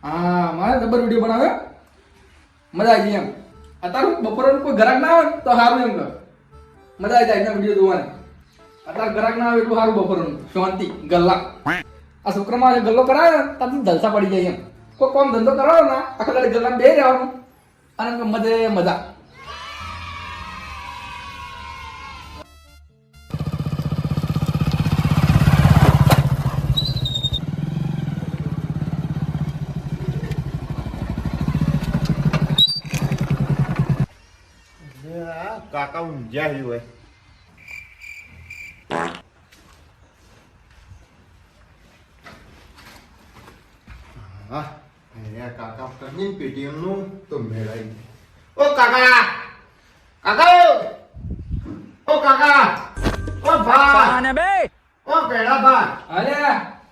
હા મારે જબર વિડીયો બનાવે મજા આવી એમ અત્યારે બપોરે કોઈ ગ્રાહક ના આવે તો સારું એમ કર મજા આવી જાય એના વિડીયો જોવાની અત્યારે ગ્રાહક ના આવે એટલું સારું બપોરનું શાંતિ ગલ્લા આ છોકરામાં ગલ્લો કરાવે ને ત્યાંથી જલસા પડી જાય એમ કોઈ કામ ધંધો કરાવો ને આખા દાડે ગલ્લા બે રહેવાનું અને મજા કાકા ઊંઝ્યા હોય હા કાકા કરીને પેટીએમ નું તો મેળાઈ ઓ કાકા કાકા ઓ કાકા ઓ ભા ને બે ઓ પેડા ભા અરે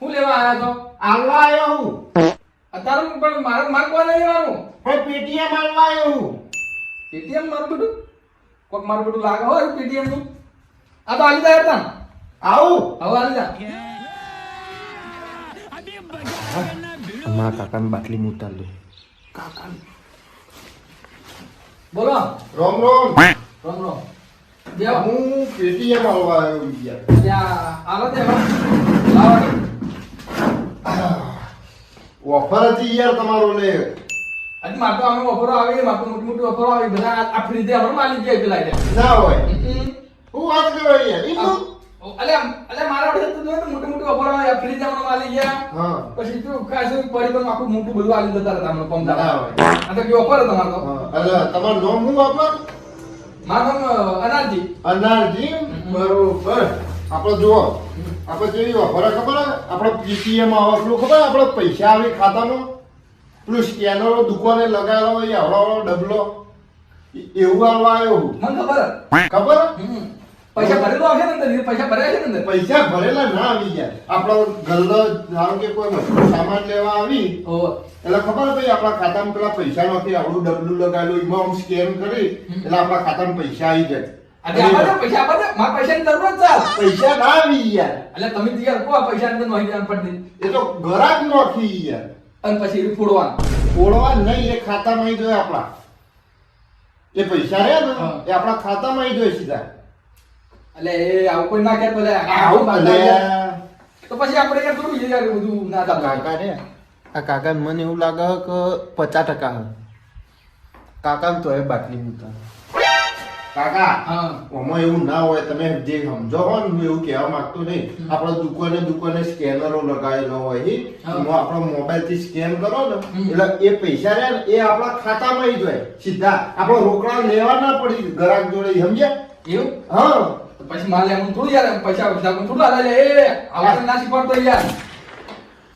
હું લેવા આવ્યા તો આલવા આવ્યો હું અત્યારે પણ મારે કોણ લેવાનું પેટીએમ આલવા આવ્યો હું પેટીએમ મારું બેટું કોક મારું બેટું લાગે હોય પેટીએમ નું આ તો આલી જાય તા આવું હવે આલી જા મારા કાકાને બાટલી મૂતાલ દે કાકા બોલો રોમ રોમ રોમ રોમ દેવ હું પેટીએમ આલવા આવ્યો યાર ત્યાં આલો દે લાવો ઓફર હતી યાર તમારો લે આજે માર તો અમે ઓફરો આવી માર તો મોટી મોટી ઓફરો આવી બધા આ ફ્રીજે આપણે માલી જાય પેલા લે ના હોય હું વાત કરો યાર ઈ તો અલે મારા વડે તો મોટી મોટી ઓફરો આવી ફ્રીજે આપણે માલી ગયા હા પછી તો ખાસ પડી પણ આખું મોટું બધું આલી જતા હતા આપણે પંપ ના હોય આ તો કે ઓફર તમારો અલે તમારું નામ શું વાપર મારું નામ અનારજી અનારજી બરોબર આપણે જુઓ આપણે કેવી ઓફર ખબર આપણે પીટીએમ આવવાનું ખબર આપણે પૈસા આવે ખાતામાં પેલું સ્કેનરો દુકાને લગાવેલો હોય આવડો ડબલો એવું આવવા આવ્યો મને ખબર પૈસા ભરેલો આવશે ને અંદર પૈસા ભર્યા છે ને અંદર પૈસા ભરેલા ના આવી જાય આપણો ગલ્લો ધારો કે કોઈ વસ્તુ સામાન લેવા આવી એટલે ખબર ભાઈ આપણા ખાતામાં પેલા પૈસા નથી આવડું ડબલું લગાવેલું એમાં આમ સ્કેન કરી એટલે આપણા ખાતામાં પૈસા આવી જાય પૈસા આપો મારા પૈસાની જરૂર જ છે પૈસા ના આવી યાર એટલે તમે યાર કો પૈસા અંદર નોખી દેવાનું પડતી એ તો ગરાક નોખી યાર અને પછી એ ફોડવાનું ફોડવા નહીં એ ખાતામાં આવી જાય આપણા એ પૈસા રહ્યા ને એ આપણા ખાતામાં આવી જાય સીધા એટલે એ આવું કોઈ ના કે તો આવું ભલે તો પછી આપણે યાર થોડું યાર બધું ના થાય કાકા રે આ કાકા મને એવું લાગે કે 50% હે કાકા તો એ બાટલી મૂતા કાકા હા ઓમાં એવું ના હોય તમે જે સમજો હો ને હું એવું કહેવા માંગતો નહીં આપણે દુકાને સ્કેનરો લગાવેલો હોય એમાં આપણો મોબાઈલ થી સ્કેન કરો ને એટલે એ પૈસા રહ્યા ને એ આપણા ખાતામાં આવી જાય સીધા આપણો રોકડા લેવા ના પડી ગ્રાહક જોડે સમજ્યા એવું હા પછી માલ એમ થોડું યાર પૈસા થોડું આલે એ આવું ના શીખવાડતો યાર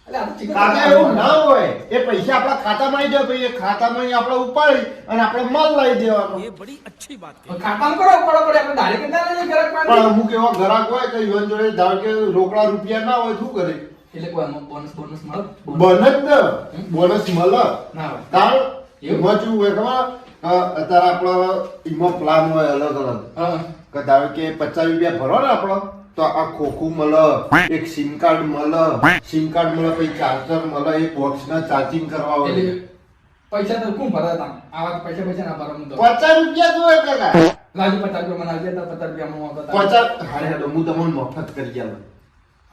એટલે આ તો કાકા એવું ના હોય એ પૈસા આપણા ખાતામાં આવી જાય પછી એ ખાતામાં આપણે ઉપાડી અને આપણે માલ લાવી દેવાનો ये बड़ी अच्छी बात है ખાતામાં કરો પડો પડે આપણે ડાયરેક્ટ ના લઈએ ઘરે પણ અમુક એવા ગ્રાહક હોય કે યુવાન જોડે ધારો કે રોકડા રૂપિયા ના હોય શું કરે એટલે કોઈ બોનસ મળે બોનસ ને બોનસ મળે ના હોય તાર એમાં શું હોય ખબર અત્યારે આપણો એમાં પ્લાન હોય અલગ અલગ હા કે ધારો કે 50 રૂપિયા ભરો ને આપણો તો આ ખોખું મળે એક સિમ કાર્ડ મળે પછી ચાર્જર મળે એક બોક્સ ના ચાર્જિંગ કરવા હોય એટલે પૈસા તો કોણ ભરા તા આવા પૈસા ના ભરા તો 50 રૂપિયા જોઈએ કાકા લાજી 50 રૂપિયા મને આવજે તો 50 રૂપિયા માં બતા 50 હારે હેડો હું તમને મફત કરી આલું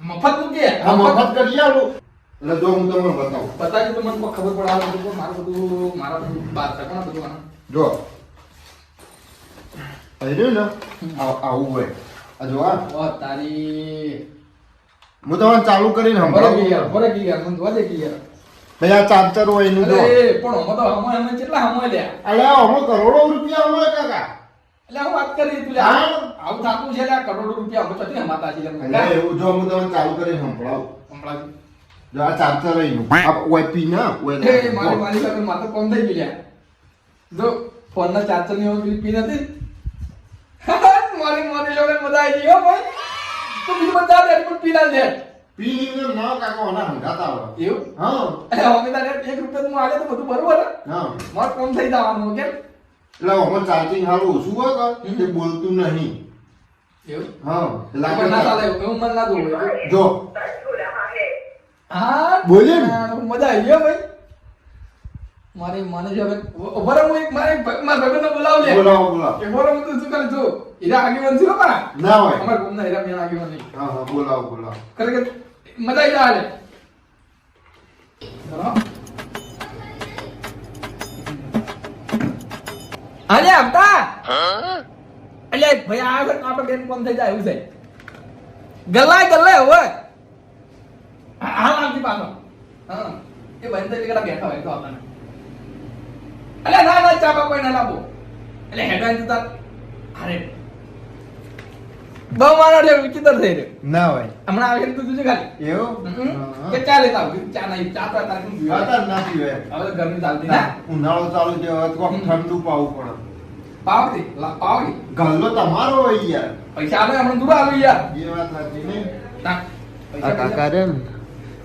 મફત મૂકે હા મફત કરી આલું એટલે જો હું તમને બતાવું બતાજી તો મને ખબર પડે આ મારા બધું બાર તકના બધું આનું જો આયરું ને આવું હોય આ જો આ ઓ તારી હું તમને ચાલુ કરીને સંભળાવું બરે કે યાર મને જોવા દે કે યાર ભાઈ આ ચાર્જર હોય એનું જો અરે પણ હમ તો હમ કેટલા હમ લે અલે આમાં કરોડો રૂપિયા મળે કાકા એટલે હું વાત કરી તું લે હા? આવું થાતું છે લે કરોડો રૂપિયા હમ તો હમાતા છે એટલે એવું જો હું તમને ચાલુ કરીને સંભળાવું હમણાં જો આ ચાર્જર હોય એનું આ ઓયપી ના એ મારી સાથે માથે કોમ થઈ ગયું જો ફોન ના ચાર્જર ની ઓલી પી નથી મારી લોકોને મજા આવી ગઈ હો ભાઈ તો બીજું બધા દે પણ પીલા દે પી ના કાકા ઓના હંગાતા આવે એવું હા એટલે અમે તારે 1 રૂપિયા તું આલે તો બધું બરોબર હા માર કોમ થઈ જવાનું કેમ એટલે આમાં ચાર્જિંગ હારું ઓછું હોય કે તે બોલતું નહીં એવું હા પણ ના ચાલે એવું મન ના દોડે જો હા બોલ્યો ને? મજા આવી ગયો ભાઈ મારી મને છે હવે ઉભા રહો, હું એક મારા ભાઈબંધને બોલાવું લે. બોલાવો કે બોલો હું તું શું કરે જો હીરા આગેવાન છે બાપા ના હોય. અમાર ગામના હીરા મેન આગેવાન નહીં હા બોલાવો ખરેખર મજા આવી જાય હાલે આવતા એટલે ભાઈ આ વખત આપણે બેન કોણ થઈ જાય એવું છે ગલ્લાય હવે હાલ આવતી પાછો હા એ બંધ થઈ ગયેલા બેઠા હોય તો આપણને એટલે ના ચાપા કોઈ ના લાવો એટલે હેડવાન જતા અરે બહુ મારો એટલે વિચિત્ર થઈ રહ્યો ના હોય. હમણાં આવે તું જોજે ખાલી એવું? કે ચા લેતા આવું ચા નહીં ચા તો તારે શું પીવા ખાતા જ નથી હોય. હવે તો ગરમી ચાલતી ના ઉનાળો ચાલુ છે હવે તો કોક ઠંડુ પાવું પડે. પાવડી પાવડી ગલ્લો તમારો હોય યાર. પૈસા આવે હમણાં દૂર આવે યાર એ વાત સાચી નહીં. ના આ કાકા રે ને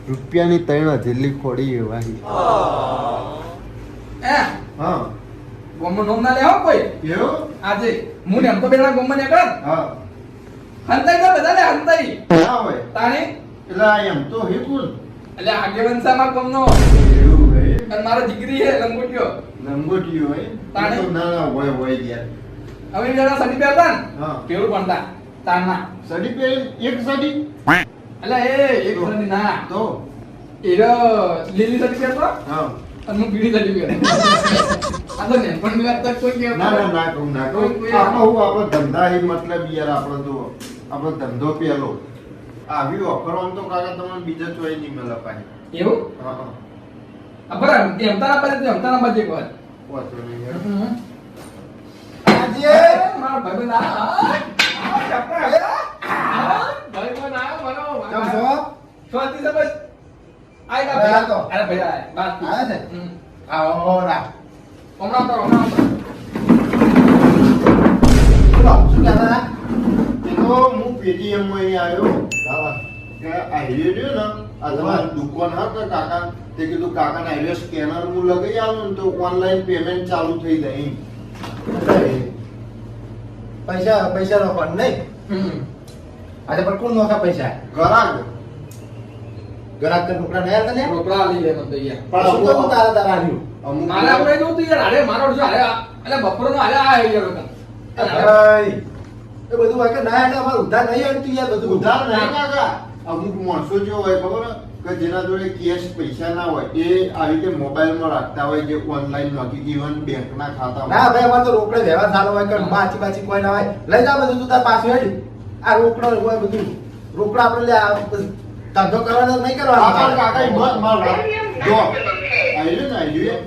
રૂપિયાની 3000 ખોડી એવાહી. એ હા ગોમનો નોમ ના લેવો કોઈ એવું? આજે હું ને એમ તો બેના ગોમમાં ને કર હા હંતાઈ તો બધા લે હંતાઈ ના હોય. તાણી એટલે આ એમ તો હે કોણ? એટલે આગેવાન સામા ગોમનો એવું હે? અને મારો દીકરી હે લંગોટિયો લંગોટીયો હોય? તાણે? એ તો ના હોય યાર. હવે જરા સડી પહેરતા ને હા. પેલું ભણતા તારના સડી પહેરી એક સડી? એટલે એ એક સડી ના તો એરો લીલી સડી પહેરતો હા. અને હું પીળી સડી પહેરતો આ તો ને પણ વાત તો કોઈ કે ના ના ના કહું ના કહું. આપણો હું આપણો ધંધા એ મતલબ યાર આપણો તો આપણો ધંધો પેલો આવી ઓફરમાં તો કાકા તમને બીજા ચોઈ નહીં મળે પાછી. એવું હા હા. આ બરાબર એમ તારા પર એમ તારા બાજુ એક વાત વાંચો નહીં યાર. આજે મારો ભાઈબંધ ભાઈબંધ આ મારો કેમ છો? સ્વાતિ છે બસ આય કા ભાઈ, આ તો. અરે ભાઈ આય બાત આયા છે? હમ. આવરા. હમણાં તો બોલો, શું કહેતા હતા? એ તો હું પેટીએમ માં અહીં આવ્યો હા. કે આ હીરો રહ્યો ને આ તમારી દુકાન હા કાકા તે કીધું કાકા ના હીરો સ્કેનર હું લગાઈ આવું ને તો ઓનલાઈન પેમેન્ટ ચાલુ થઈ જાય એમ. પૈસા નો ફંડ નહીં. હમ આજે પણ કોણ નોખા પૈસા? ઘરાક ગ્રાહક ને રોકડા નહીં આલતા લ્યા? રોકડા લઈ લે મત યાર પણ શું કરું તારા આવ્યું? અમુક મારે આપણે જોતું યાર અરે મારો જો અરે એટલે બપોરનો અરે આ યાર અરે, એ બધું હોય કે ના એટલે અમારે ઉધાર નહીં આવતું યાર બધું. ઉધાર નહીં કાકા. અમુક માણસો જો હોય ખબર હે? કે જેના જોડે કેશ પૈસા ના હોય એ આવી રીતે મોબાઈલમાં રાખતા હોય જે ઓનલાઈન નાખી ઇવન બેંકના ના ખાતામાં. ભાઈ અમારે તો રોકડે વ્યવહાર સારો હોય કે બાચી બાચી કોઈ ના હોય. લઈ જા બધું તું તાર પાછું હેડ. આ રોકડો હોય બધું. રોકડા આપણે લે આ ધંધો કરવાનો નહીં કાકા કરવાનો. કાકા ઈ મત માર વાત. જો આયુ ને આયુ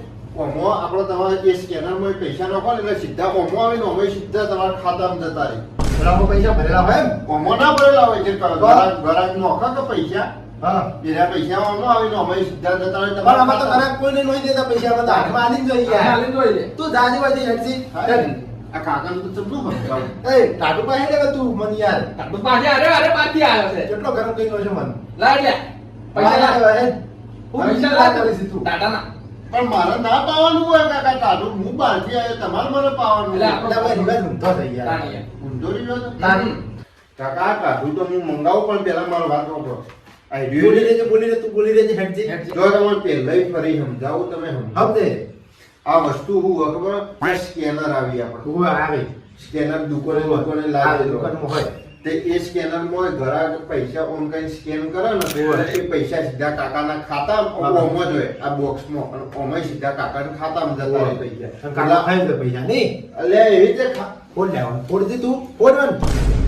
ઓમો આપણો તમારે જે સ્કેનરમાં પૈસા નાખો ને એટલે સીધા ઓમો આવીને ઓમો સીધા તમારા ખાતામાં જતા રહે. બરાબર પૈસા ભરેલા હોય એમ? ઓમો ના ભરેલા હોય છે ઘરાક નોખા કે પૈસા હા. એના પૈસા ઓમો આવીને ઓમો સીધા જતા રહે પણ આમાં તો ઘરાક કોઈને નહીં દેતા પૈસા. અમે તો હાથમાં આલીને જોઈએ યાર. હાલી જોઈ લે તું જાજી બાજી હેડસી. આ કાકાનું તો ચમનું સમજાવું. એ ટાટુ પાસે હેડે કે તું મને યાર. પાછી અરે પાછી આવ્યો છે કેટલો ગરમ કઈ નો છે મને. લાડ લે પૈસા લાડ હું પૈસા પૈસા લાડ કરીશ તું. ટાટાના પણ મારે ના પાવાનું હોય કાકા તારું હું બહારથી આવ્યો તમારે મને પાવાનું એટલે હોય. એટલે ભાઈ રિવાજ ઊંધો થઈ યાર. તાણી યાર. ઊંધો રહ્યો છે? તારી. કાકા આ કાઢું તો હું મંગાવું પણ પેલા મારો વાત વાપરો. આ બોલી રહ્યું લેજે બોલી લે તું બોલી લેજે હેડજી. જો તમને પહેલાય ફરી સમજાવું તમે સમજો. હમ દે. આ વસ્તુ હું હોય ખબર આ સ્કેનર આવી આપણે તું આવે. સ્કેનર દુકાને આ લાવી દુકાનમાં હોય. તે એ સ્કેનર માં ઘરાક પૈસા ઓનલાઈન સ્કેન કરે ને હોય. એટલે એ પૈસા સીધા કાકાના ખાતામાં હા. ઓમ જ હોય આ બોક્સમાં અને ઓમાં સીધા કાકાના ખાતામાં જતા રહે પૈસા. અને કાકા ખાઈ દે પૈસા નહીં. એટલે એવી રીતે ફોડ લેવાનું. ફોડ દે તું. ફોડ વન.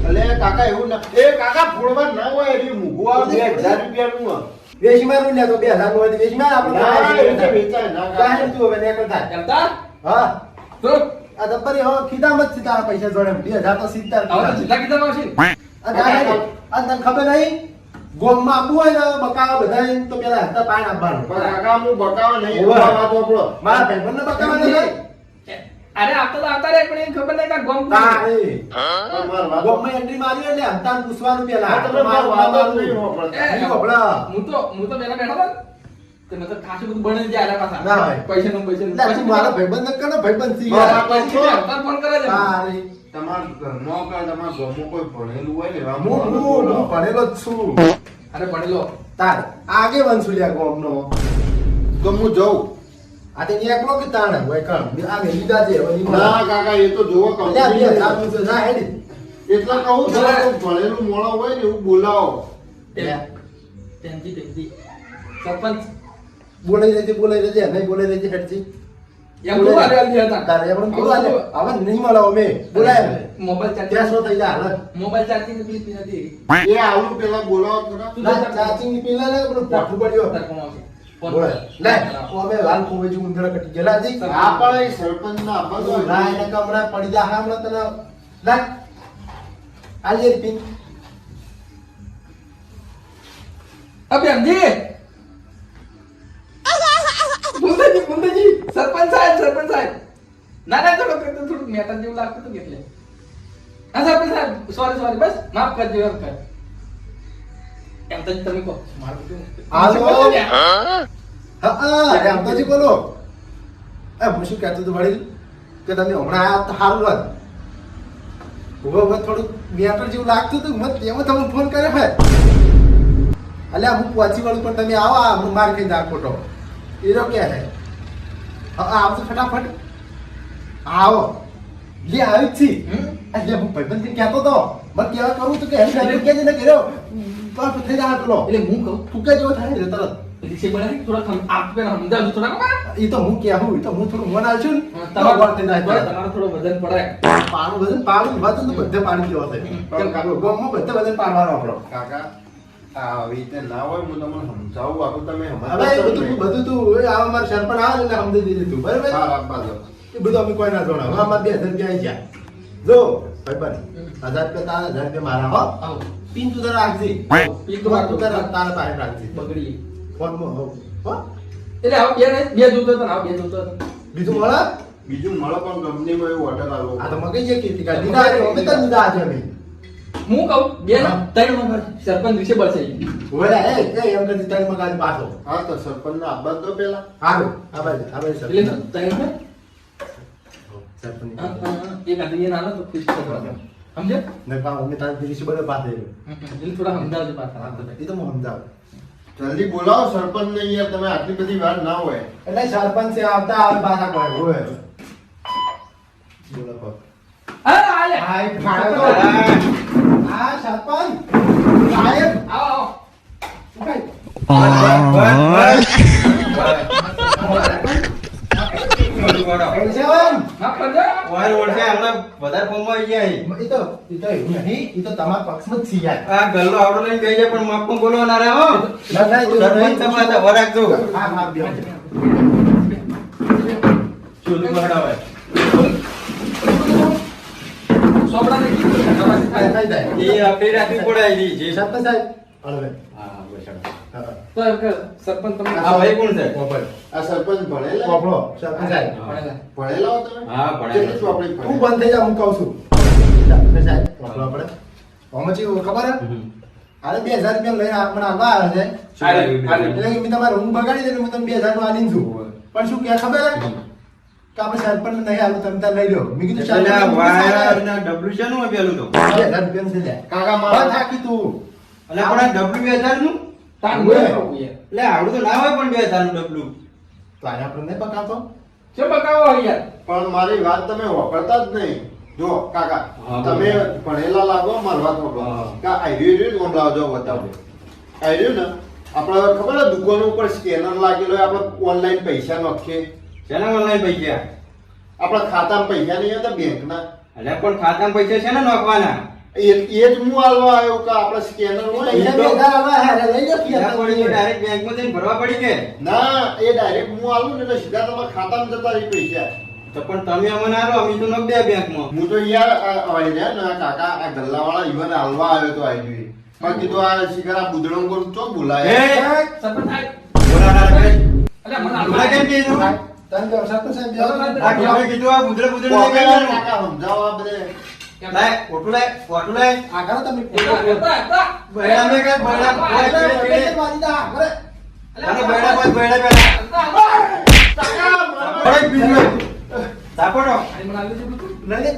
એટલે કાકા એવું ના એ કાકા ફોડવા ના હોય એવી મૂકવું આવે 2000 રૂપિયાનું હોય. વેચી મારું લે તો 2000 નું હોય તો વેચી માર આપણે. ના, એ રીતે વેચાય ના કાંઈ કાકા. તું હવે નેકળ થાય. જમતા હા. તો આ દબ્બરી હવે ખીદામાં જ છે તારા પૈસા જોડે 2000 તો સીધા હવે તો સીધા કીધા આવશે આ તને ખબર નહીં ગોમમાં આપવું હોય ને બકાવા બધાય તો પેલા હાથે પાણી આપવાનું. પણ કાકા હું બતાવો નહીં ઓવે. આ વાત વાપરો. મારા ભાઈબંધને બકાવાના નહીં. અરે આપતા તો આવતા રે પણ એને ખબર નહીં કે ગોમ તારે. પણ મારી વાત ગોમમાં entry મારી એટલે હંતાને પૂછવાનું પેલા. આ તમે મારી વાત જ નહીં વાપરતા. નહીં વાપરા. હું તો પેલા બેઠો હતો ને, તે મેં તો ખાસું બધું બની જાય આના ના પાછા હોય. પૈસાનું એટલે પછી મારા ભાઈબંધને કહો ને ભાઈબંધ છે મારા યાર. પછી અવતાર ફોન કરે છે તારે. તમારા ઘરમાં કે તમારા ગામમાં કોઈ ભણેલું હોય ને એવા હું ભણેલો જ છું. અરે ભણેલો તાર આગે વંશુલ્યા ગોમનો તો હું જાઉં. આ તે એકલો કે તાણ હોય કણ આગે લીધા છે હવે ના કાકા એ તો જોવો કહું અલ્યા બે તારું તો જા હેડી એટલા કહું તમે કોઈ ભણેલું મોણો હોય ને એવું બોલાવો. ટેન્જી સરપંચ બોલાઈ રહેજે નહીં બોલાઈ રહેજે હેડજી એમ તો વારે આલી હતા તારે આપણે બોલાવે હવે નહીં મળો અમે બોલાય મોબાઈલ ત્યાં ચાર્જિંગ શું થઈ જાય હાલ મોબાઈલ ચાર્જિંગ ની બિલ નથી એ આવું પેલા બોલાવો ખરા. ના ચાચી ની પીલા લે પણ પાઠું પડ્યો તાર કોણ આવશે? ફોન બોલાય કર. લે ઓ અમે લાલ કોવે જે ઉંદરા કટી ગયેલા જી આ પણ એ સરપંચના આભાર બધું હોય. ના એને કમરા પડી જા હમણાં તને લે આલી પીન અભિયમજી મુંદાજી સરપંચ સાહેબ ના ચલો થોડું મેટર જેવું લાગતું હતું એટલે હા સરપંચ સાહેબ સોરી બસ માફ કરજો એમ કર એમ તો તમે કહો મારું શું? હાલો હા રામતાજી બોલો હું શું કહેતો હતો વડીલ કે તમે હમણાં આયા તો સારું વાત હવે થોડું મેટર જેવું લાગતું હતું મેં તેમાં તમને ફોન કર્યો હે અલ્યા હું પહોંચી વળું પણ તમે આવો હું માર ખાઈ નાખ ખોટો એરો કે હે હા આવજો ફટાફટ આવો લે આવી જ છી એટલે હું ભાઈબંધને કહેતો હતો મને કેવા કરું તો કે હેડ હેડ કે ને કર્યો પાપ થઈ જા પેલો એટલે હું કહું ફૂકા જેવો થાય ને તરત રીસે બનાવી થોડા આપ પે સમજાવજો થોડા એ તો હું કહું એ તો હું થોડું મન આલશું ને તમારો તમારું થઈ જાય તમારો થોડો વજન પડાય પાણી વજન પાણી વાત તો બધે પાણી જેવો થાય ગોમમાં બધે વજન પાડવાનો આપણો કાકા આ આવી રીતે ના હોય હું તમને સમજાવું આખું તમે હવે સમજતા જ નહીં. બધું તું એ આ માર સરપંચ આવે એટલે સમજી દીધું તું બરાબર હા, આપવા દો. એ બધું અમે કોઈ ના જોણા હવે અમાર 2000 રૂપિયા આવી ગયા જો ભાઈબંધ 1000 રૂપિયા તારા 1000 રૂપિયા મારા હો આવો પિન તું તારા રાખજે પિન તું તારા પાસે રાખજે બગડી ફોનમાં હો હો એટલે આવો બે જોતો હતો ને આવો બે જોતો હતો બીજું મળે બીજું મળે પણ કંપનીમાં એવું ઓર્ડર આલો. આ તો મગજ જે કીધી કાઢી દીધા આજે અમે તો દીધા આજે અમે હું કહું બે હા. ત્રણ મગર સરપંચ વિશે બળશે ઓલા એ એમ કરી તારી મગાજ પાછો હા તો સરપંચના આભાર દો પેલા. હારું આ બાજુ એટલે સરપંચ ત્રણ ને સરપંચ એક આદમી નાનો તો ખુશ થતો સમજે ને કામ અમે તારી ફીરી બડે પાસે એટલે થોડા સમજાવજો પાછા એ તો હું સમજાવું જલ્દી બોલાવો સરપંચને યાર, તમે આટલી બધી વાર ના હોય. એટલે સરપંચ છે આવતા આવે પાછા કોઈ હોય બોલો પગ હા આલે હાય ફાડો આ સરપંચ સાહેબ આવો ઉઠાઈ ઓલસેવન માફ કરજો ઈ તો એવું નહીં ઈ તો તમારા પક્ષમાં જ છીએ યાર ના ના ઈ તો નહીં. હા હા બે સોપડા ને કીધું થઈ જાય સરપંચ સાહેબ હળવે તો એમ કે સરપંચ તમે પોપટ આ સરપંચ ભણેલા? પોપડો સરપંચ સાહેબ ભણેલા. ભણેલા હો તમે? હા, ભણેલા. કેટલી ચોપડી તું ભણેલા? બંધ થઈ જા હું કહું છું સરપંચ સાહેબ પોપડો આપણે આમાં ચેવું ખબર હે અરે 2000 રૂપિયા લઈને આપણે આવવા આવે છે એટલે કે મેં તમારે ઊંઘ બગાડી દે એટલે હું તમને 2000 નું આલીને છું પણ શું કે ખબર હે કે આપણે સરપંચ નહીં આલું તમે તાર લઈ લો મેં કીધું સરપંચ 2000 રૂપિયા છે લે કાકા બંધ મારા થાકી તું તાન ઓય. બોલો યાર તો આને આપણે નહીં પકાવતો શું બકાવો યાર પણ મારી વાત તમે વાપરતા જ નહીં. જો કાકા હા, તમે બોલો. ભણેલા લાગો, મારી વાત વાપરો. હા. કા આઈડિયો કોણ લાવજો બતાવો. આઈડિયો ને આપણે ખબર છે દુકાનો ઉપર સ્કેનર લાગેલો હોય, આપણે ઓનલાઈન પૈસા નાખીએ, આપણા ખાતામાં પૈસા નહીં હતા બેંકના, એ જ હું આલવા આવ્યો કે આપણે સ્કેનર હોય પૈસા 2000 આવા હે લઈ લો કે ના, એ ડાયરેક્ટ હું આલું ને એટલે સીધા તમારા ખાતામાં જતા રહી પૈસા. પણ તમે અમને આરો અમે તો નક દે બેંકમાં હું તો યાર આવે ને કાકા આ ગલ્લાવાળા ઈવન હાલવા આવ્યો તો આઈડી પણ કીધું આ શિખર આ બુદડો કોણ ચોક બોલાય. સરપંચ સાહેબ બોલા અલ્યા મને બોલા કેમ કીધું તને તો સરપંચ સાહેબ ચાલો, બેસો. આ કેવું કીધું આ બુદરે બુદરે કોકે નહીં યાર કહેવાનું. કાકા સમજાવો આ બધે. લાય ઓટું લાય આ કરો તમે હતા. બૈડા મેં કઈ બૈડા મારી દા કરે અને બૈડા ભાઈ બૈડા પેલા અરે બીજો તાપડો આઈ મને આલ્યું છે બધું. લઈ લે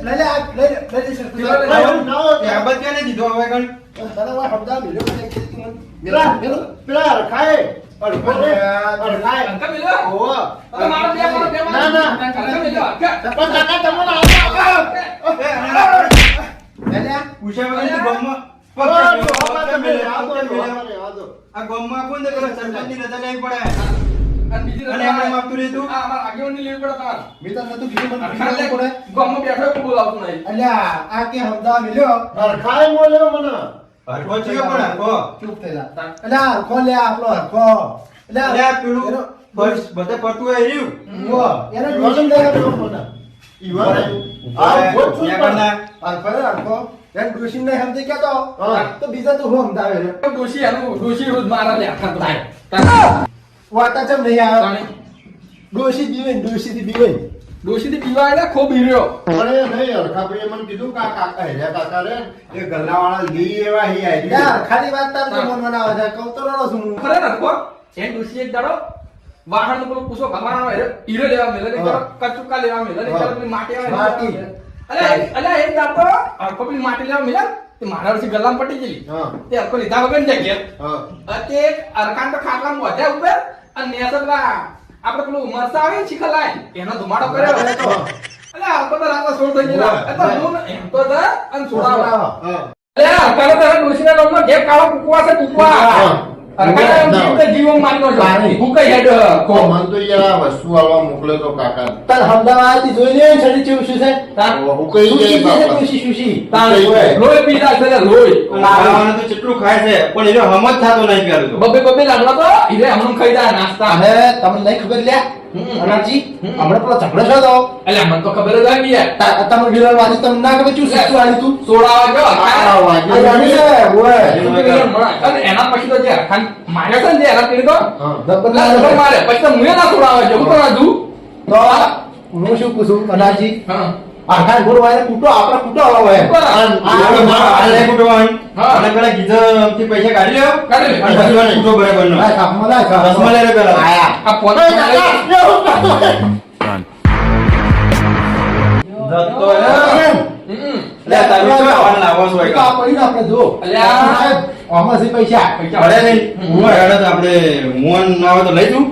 સરપંચ પેલા સાહેબ. ના હોય કે કેબલ કેને દીધો હવે ગણ તને હું સમજાવ મિલ્યો મને કીધું મને પેલા રખાય અડખો રે અડખાય અંકલ મિલ્યો ઓહો અરે મારો બે મારો બે ના, ના. અંકલ મિલ્યો પણ કાકા તમને આવો પૂછ્યા વગર તું ગામમાં આ ગામમાં કોણ દેખો સરપંચની રજા લેવી પડે અને બીજી અને એમણે માગતું લીધું આ અમાર આગેવાનની લેવી પડે તમારે મેં તો નતું કીધું મને ખાલી કીધું પડે ગામમાં બેઠો કોઈ બોલાવતું નહીં અલ્યા આ કે હમદા મિલ્યો રખાય બોલ્યો મને હરખો થયો પણ હરખો ચૂપ થઈ જા અલ્યા હરખો લે આપણો હરખો અરે આ પેલું બસ બધે પડતું હોય રહ્યું એને ડોસી દે મને આ બોલ શું ત્યાં પણ કરતા હરખો એને ડોસી ને સમજી કેતો હા. તો બીજા તો હું સમજાવે રે ડોશી એનું ડોશી રોજ મારા લે આખા થાય વાતા ચમ નહીં આવે તાણે ડોસી બીવે ડોસી થી બીવે ડોશીથી પીવા એટલે ખૂબ હીર્યો અરે નહીં અરખાભાઈએ મને કીધું કે આ કાકા હેર્યા કાકા રે એ ગલ્લાવાળા લઈ એવા હી આવી યાર ખાલી વાત તાર તો મન બનાવે છે કહું તો રડો છું હું ખરે નખો એ ડોશી એક દાડો વાહન નો પેલો પૂછો ભરવાનો હોય હીરો લેવા મેલે ને હા. કચુકા લેવા મેલે ને હા. પેલી માટી આવે માટી. અલે એક દાડો આખો પેલી માટી લેવા મેલે તે મારા વર્ષે ગલ્લામાં પટી ગયેલી હા તે આખો લીધા વગર ને જગ્યા હા તે અરકાન તો ખાટલામાં વધ્યા ઉપર અને નેસરલા આપણે પેલું મરસા આવે ને શીખા લાય એનો ધુમાડો કર્યો હા. અલે આખો તો રાતના સોળ થઈ ગયેલા એ તો હું એમ તો જા અને સોડાવા હા અલે અરકાન તો ડોશીના નામનો જે કાળો કુકવા છે કુકવા હા. અરકાન જીવતે જીવન માર્યો છે પાણી. ભૂકાઈ હેડ કો મન તો યાર આ વસ્તુ આલવા મોકલ્યો તો કાકા તાર અમદાવાદ થી જોઈ લે છડી ચેવું શું છે હું કઈ સુશી જાય છે બાપા સુશી સુશી લોહી પીધા છે લોહી ખાવાનું તો કેટલું ખાય છે પણ એનો હમ જ થતો નહીં પેલું તો બબે બબે લાડવા તો હીરે હમણાં ખાઈ જાય નાસ્તા અને તમને નહીં ખબર લ્યા અનાજી હમણાં પેલો ઝઘડો છો તો અલે મને તો ખબર જ આવી યાર તમે વિલન વાળી તમને ના ખબર શું શું આલી તું સોડાવા ગયો આ આ વાગ્યો જાણી છે ઓય અને એના પછી તો જે અરકાન માર્યો છે ને જે એના પીડી તો હા દબલ ના મારે પછી તો મુએ ના સોડાવે છે હું તો ના દઉં તો હું શું પૂછું અનાજી હા આખા ગુરુ વાળે કૂટો આપણે કૂટો આવા હોય હા. અને પેલા ગીધરથી પૈસા કાઢી લ્યો કાઢી લે. અને પછી વાળે કૂટો બરાબર નો ના કાપમાં ના કાપ રસમાં લે રે પેલા આયા આ ફોન જતો રે. લે તારું શું આવવાનું લાવો છો તો આ પડી આપણે જો અલ્યા. સાહેબ આમાં છે પૈસા પડે નહીં હું હેડે તો આપણે મોહન ના આવે તો લઈ જઉં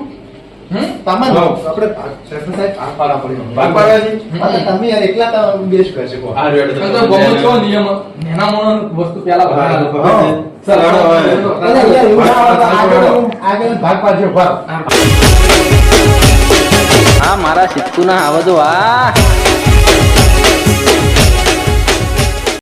તમે હા. આપણે સરપંચ સાહેબ આ પાડા પડી ભાગ પાડવાથી અને તમે યાર એકલા તો બેસ્ટ કરશે કો આ રેડ તો બહુ છો નિયમ એના મોણ વસ્તુ પેલા ભરાયેલો અને યાર એવું ના હોય તો આગળ ભાગ પાડજો ભાગ આ મારા સિત્તુના આવા જો આ